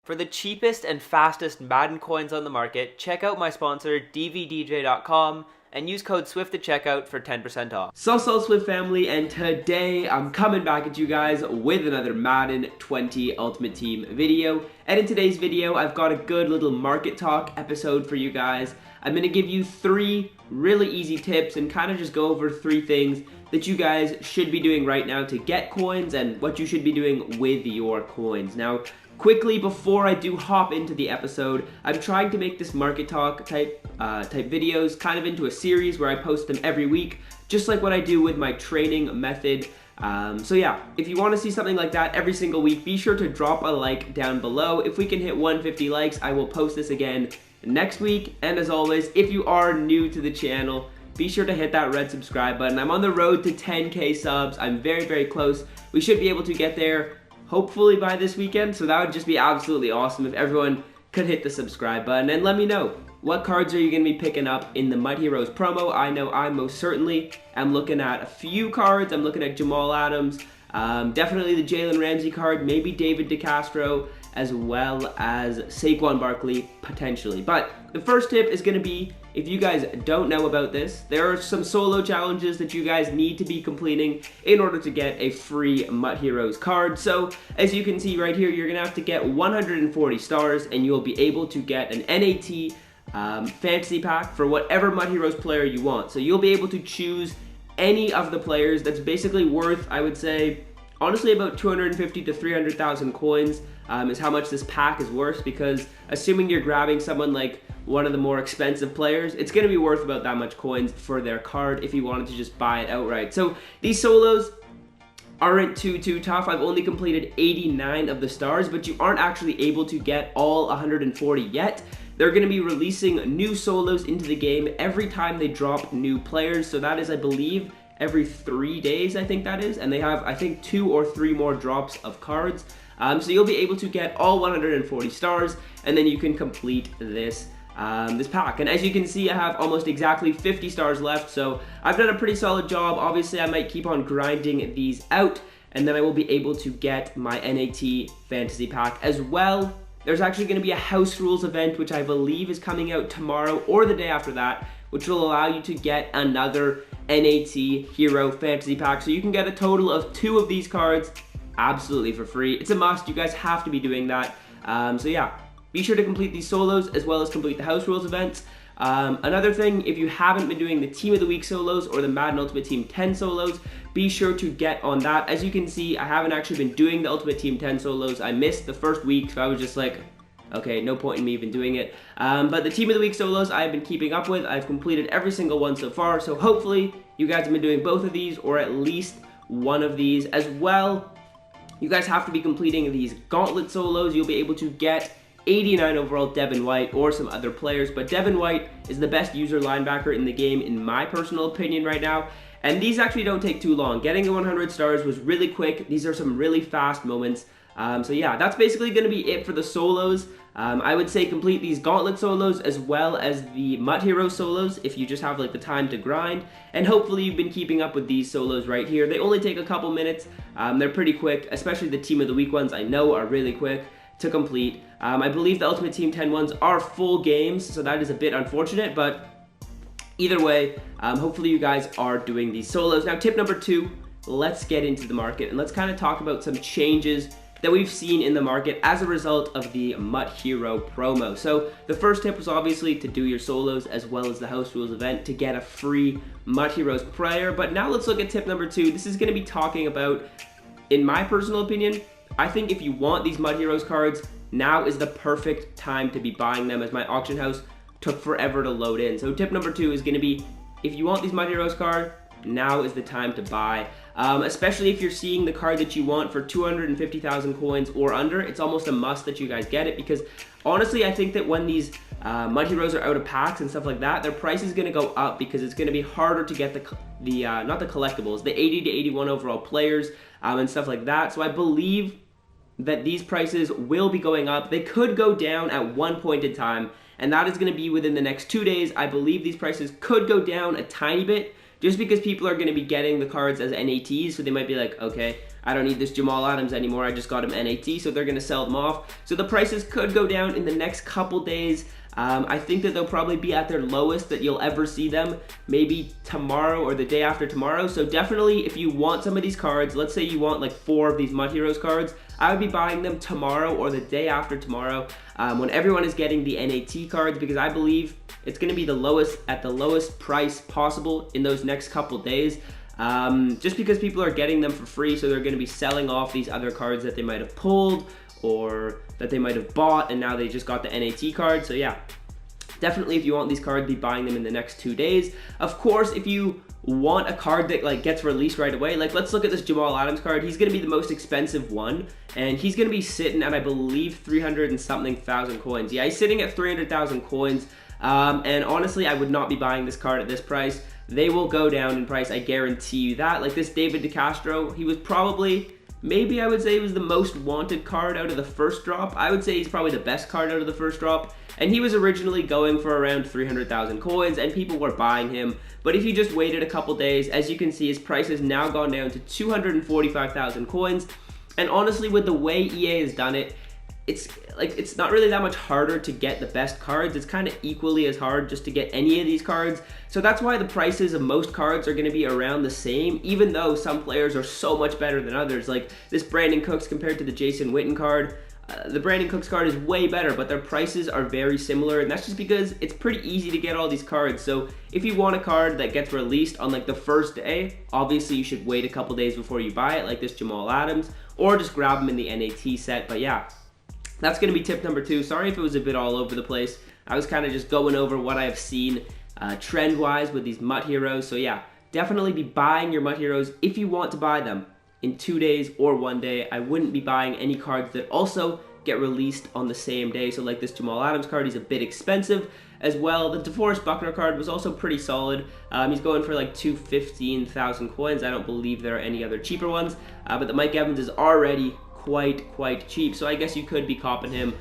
For the cheapest and fastest Madden coins on the market, check out my sponsor dvdj.com and use code SWIFT at checkout for 10% off. So Swift family, and today I'm coming back at you guys with another Madden 20 Ultimate Team video. And in today's video, I've got a good little market talk episode for you guys. I'm going to give you 3 really easy tips and kind of just go over 3 things that you guys should be doing right now to get coins and what you should be doing with your coins. Now, quickly, before I do hop into the episode, I'm trying to make this market talk type videos kind of into a series where I post them every week, just like what I do with my training method. So yeah, if you want to see something like that every single week, be sure to drop a like down below. If we can hit 150 likes, I will post this again next week. And as always, if you are new to the channel, be sure to hit that red subscribe button. I'm on the road to 10K subs. I'm very, very close. We should be able to get there hopefully by this weekend, so that would just be absolutely awesome if everyone could hit the subscribe button. And let me know, what cards are you going to be picking up in the Mud Heroes promo? I know I most certainly am looking at a few cards. I'm looking at Jamal Adams, definitely the Jalen Ramsey card, maybe David DeCastro, as well as Saquon Barkley, potentially. But the first tip is going to be, if you guys don't know about this, there are some solo challenges that you guys need to be completing in order to get a free Mud Heroes card. So, as you can see right here, you're going to have to get 140 stars, and you'll be able to get an NAT fantasy pack for whatever Mud Heroes player you want. So you'll be able to choose any of the players that's basically worth, I would say, honestly, about 250 to 300,000 coins is how much this pack is worth, because assuming you're grabbing someone like one of the more expensive players, it's going to be worth about that much coins for their card if you wanted to just buy it outright. So these solos aren't too tough. I've only completed 89 of the stars, but you aren't actually able to get all 140 yet. They're going to be releasing new solos into the game every time they drop new players. So that is, I believe, every 3 days, I think that is. And they have, I think, 2 or 3 more drops of cards. So you'll be able to get all 140 stars, and then you can complete this pack. And as you can see, I have almost exactly 50 stars left, so I've done a pretty solid job. Obviously, I might keep on grinding these out, and then I will be able to get my NAT fantasy pack as well. There's actually going to be a house rules event, which I believe is coming out tomorrow or the day after that, which will allow you to get another NAT hero fantasy pack. So you can get a total of 2 of these cards absolutely for free. It's a must. You guys have to be doing that. So yeah, be sure to complete these solos as well as complete the house rules events. Another thing, if you haven't been doing the Team of the Week solos or the Madden Ultimate Team 10 solos, be sure to get on that. As you can see, I haven't actually been doing the Ultimate Team 10 solos. I missed the first week, so I was just like, okay, no point in me even doing it. But the Team of the Week solos I've been keeping up with. I've completed every single one so far, so hopefully you guys have been doing both of these or at least one of these as well. You guys have to be completing these gauntlet solos. You'll be able to get 89 overall Devin White or some other players, but Devin White is the best user linebacker in the game in my personal opinion right now, and these actually don't take too long. Getting the 100 stars was really quick. These are some really fast moments. So yeah, that's basically going to be it for the solos. I would say complete these gauntlet solos as well as the Mud Hero solos if you just have like the time to grind, and hopefully you've been keeping up with these solos right here. They only take a couple minutes. They're pretty quick, especially the Team of the Week ones I know are really quick to complete. I believe the Ultimate Team 10 ones are full games, so that is a bit unfortunate, but either way, hopefully you guys are doing these solos. Now, tip number 2, let's get into the market and let's kind of talk about some changes that we've seen in the market as a result of the Mud Hero promo. So the first tip was obviously to do your solos as well as the house rules event to get a free Mud Heroes player. But now let's look at tip number 2. This is going to be talking about, in my personal opinion, I think if you want these Mud Heroes cards, now is the perfect time to be buying them, as my auction house took forever to load in. So tip number 2 is going to be, if you want these Mud Heroes cards, now is the time to buy. Especially if you're seeing the card that you want for 250,000 coins or under. It's almost a must that you guys get it, because honestly, I think that when these Mud Heroes are out of packs and stuff like that, their price is going to go up because it's going to be harder to get the not the collectibles, the 80 to 81 overall players and stuff like that. So I believe that these prices will be going up. They could go down at one point in time, and that is going to be within the next 2 days. I believe these prices could go down a tiny bit, just because people are going to be getting the cards as NATs, so they might be like, okay, I don't need this Jamal Adams anymore, I just got him NAT, so they're going to sell them off. So the prices could go down in the next couple days. I think that they'll probably be at their lowest that you'll ever see them, maybe tomorrow or the day after tomorrow. So definitely, if you want some of these cards, let's say you want like 4 of these MUT Heroes cards, I would be buying them tomorrow or the day after tomorrow when everyone is getting the NAT cards, because I believe it's going to be at the lowest price possible in those next couple days. Just because people are getting them for free, so they're going to be selling off these other cards that they might have pulled or that they might have bought, and now they just got the NAT card. So yeah, definitely if you want these cards, be buying them in the next 2 days. Of course, if you want a card that like gets released right away, like let's look at this Jamal Adams card. He's going to be the most expensive one, and he's going to be sitting at, I believe, 300 and something thousand coins. Yeah, he's sitting at 300,000 coins, and honestly, I would not be buying this card at this price. They will go down in price, I guarantee you that. Like this David DeCastro, he was probably, maybe I would say he was the most wanted card out of the first drop. I would say he's probably the best card out of the first drop. And he was originally going for around 300,000 coins, and people were buying him. But if you just waited a couple days, as you can see, his price has now gone down to 245,000 coins. And honestly, with the way EA has done it, it's not really that much harder to get the best cards. It's kind of equally as hard just to get any of these cards. So that's why the prices of most cards are going to be around the same, even though some players are so much better than others. Like this Brandon Cooks compared to the Jason Witten card. The Brandon Cooks card is way better, but their prices are very similar, and that's just because it's pretty easy to get all these cards. So if you want a card that gets released on like the first day, obviously you should wait a couple days before you buy it, like this Jamal Adams, or just grab them in the NAT set. But yeah, that's going to be tip number 2. Sorry if it was a bit all over the place. I was kind of just going over what I have seen trend-wise with these MUT Heroes. So yeah, definitely be buying your MUT Heroes if you want to buy them in 2 days or 1 day. I wouldn't be buying any cards that also get released on the same day. So like this Jamal Adams card, he's a bit expensive as well. The DeForest Buckner card was also pretty solid. He's going for like 215,000 coins. I don't believe there are any other cheaper ones, but the Mike Evans is already quite cheap. So I guess you could be copping him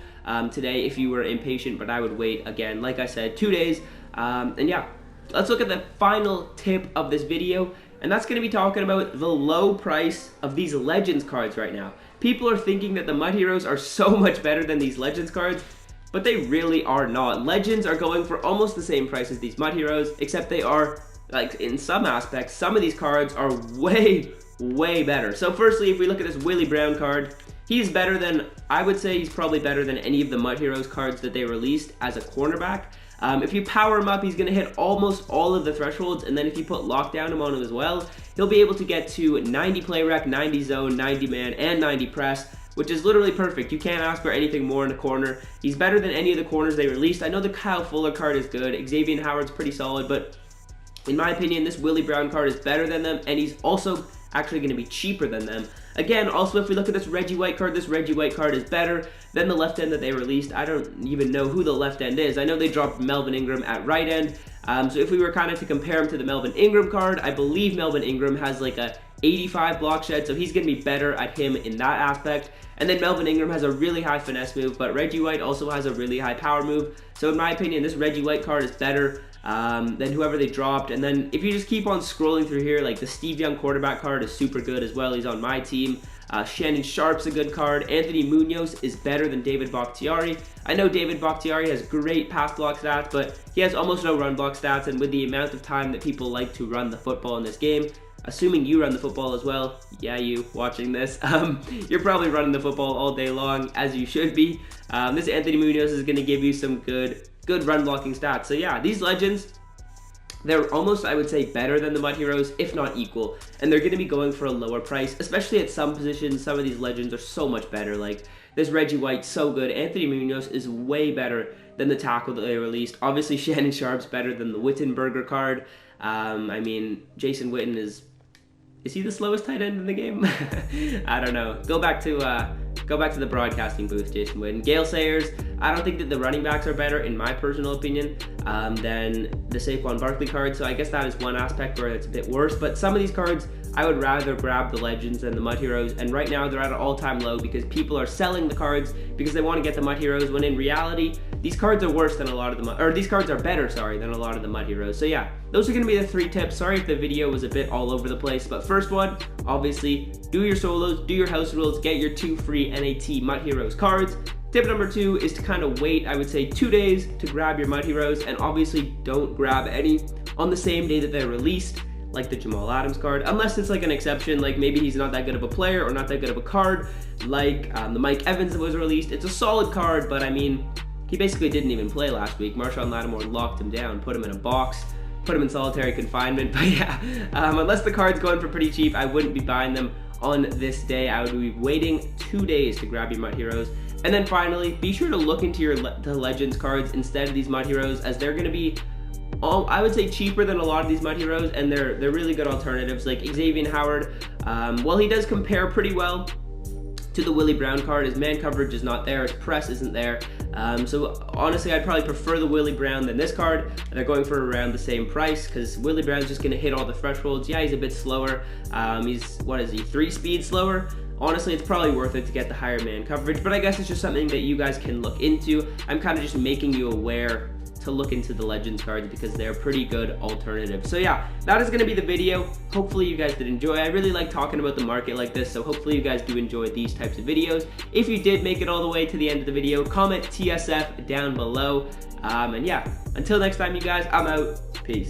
today if you were impatient, but I would wait, again, like I said, 2 days. And yeah, let's look at the final tip of this video, and that's going to be talking about the low price of these Legends cards right now. People are thinking that the MUT Heroes are so much better than these Legends cards, but they really are not. Legends are going for almost the same price as these MUT Heroes, except they are, like, in some aspects, some of these cards are way better. So firstly, if we look at this Willie Brown card, he's better than, I would say he's probably better than any of the MUT Heroes cards that they released as a cornerback. If you power him up, he's going to hit almost all of the thresholds, and then if you put lockdown him on him as well, he'll be able to get to 90 play rec, 90 zone, 90 man, and 90 press, which is literally perfect. You can't ask for anything more in a corner. He's better than any of the corners they released. I know the Kyle Fuller card is good, Xavier Howard's pretty solid, but in my opinion, this Willie Brown card is better than them, and he's also actually going to be cheaper than them. Again, also if we look at this Reggie White card is better than the left end that they released. I don't even know who the left end is. I know they dropped Melvin Ingram at right end. So if we were kind of to compare him to the Melvin Ingram card, I believe Melvin Ingram has like a 85 block shed, so he's going to be better at him in that aspect. And then Melvin Ingram has a really high finesse move, but Reggie White also has a really high power move. So in my opinion, this Reggie White card is better than whoever they dropped. And then if you just keep on scrolling through here, like the Steve Young quarterback card is super good as well. He's on my team. Shannon Sharp's a good card. Anthony Munoz is better than David Bakhtiari. I know David Bakhtiari has great pass block stats, but he has almost no run block stats, and with the amount of time that people like to run the football in this game, assuming you run the football as well, yeah, you watching this, you're probably running the football all day long, as you should be. This Anthony Munoz is going to give you some good run blocking stats. So yeah, these Legends, they're almost, I would say, better than the MUT Heroes, if not equal, and they're going to be going for a lower price, especially at some positions. Some of these Legends are so much better. Like this Reggie White, so good. Anthony Munoz is way better than the tackle that they released. Obviously, Shannon Sharp's better than the Wittenberger card. I mean, Jason Witten is he the slowest tight end in the game? I don't know. Go back to the broadcasting booth, Jason Witten. Gale Sayers, I don't think that the running backs are better, in my personal opinion, than the Saquon Barkley card, so I guess that is one aspect where it's a bit worse, but some of these cards I would rather grab the Legends than the MUT Heroes, and right now they're at an all-time low because people are selling the cards because they want to get the MUT Heroes, when in reality, these cards are worse than a lot of the or these cards are better, sorry, than a lot of the MUT Heroes. So yeah, those are going to be the 3 tips. Sorry if the video was a bit all over the place, but first one, obviously, do your solos, do your house rules, get your 2 free NAT MUT Heroes cards. Tip number 2 is to kind of wait, I would say 2 days to grab your MUT Heroes, and obviously don't grab any on the same day that they're released, like the Jamal Adams card, unless it's like an exception, like maybe he's not that good of a player or not that good of a card, like the Mike Evans that was released. It's a solid card, but I mean, he basically didn't even play last week. Marshawn Lattimore locked him down, put him in a box, put him in solitary confinement. But yeah, unless the card's going for pretty cheap, I wouldn't be buying them on this day. I would be waiting 2 days to grab your MUT Heroes. And then finally, be sure to look into the Legends cards instead of these MUT Heroes, as they're going to be, I would say, cheaper than a lot of these MUT Heroes, and they're really good alternatives. Like Xavier Howard, well, he does compare pretty well to the Willie Brown card. His man coverage is not there, his press isn't there. So honestly, I'd probably prefer the Willie Brown than this card. They're going for around the same price because Willie Brown's just gonna hit all the thresholds. Yeah, he's a bit slower. He's, what is he, 3 speed slower? Honestly, it's probably worth it to get the higher man coverage, but I guess it's just something that you guys can look into. I'm kind of just making you aware to look into the Legends cards because they're pretty good alternatives. So yeah, that is going to be the video. Hopefully you guys did enjoy. I really like talking about the market like this, so hopefully you guys do enjoy these types of videos. If you did make it all the way to the end of the video, comment TSF down below. And yeah, until next time, you guys, I'm out. Peace.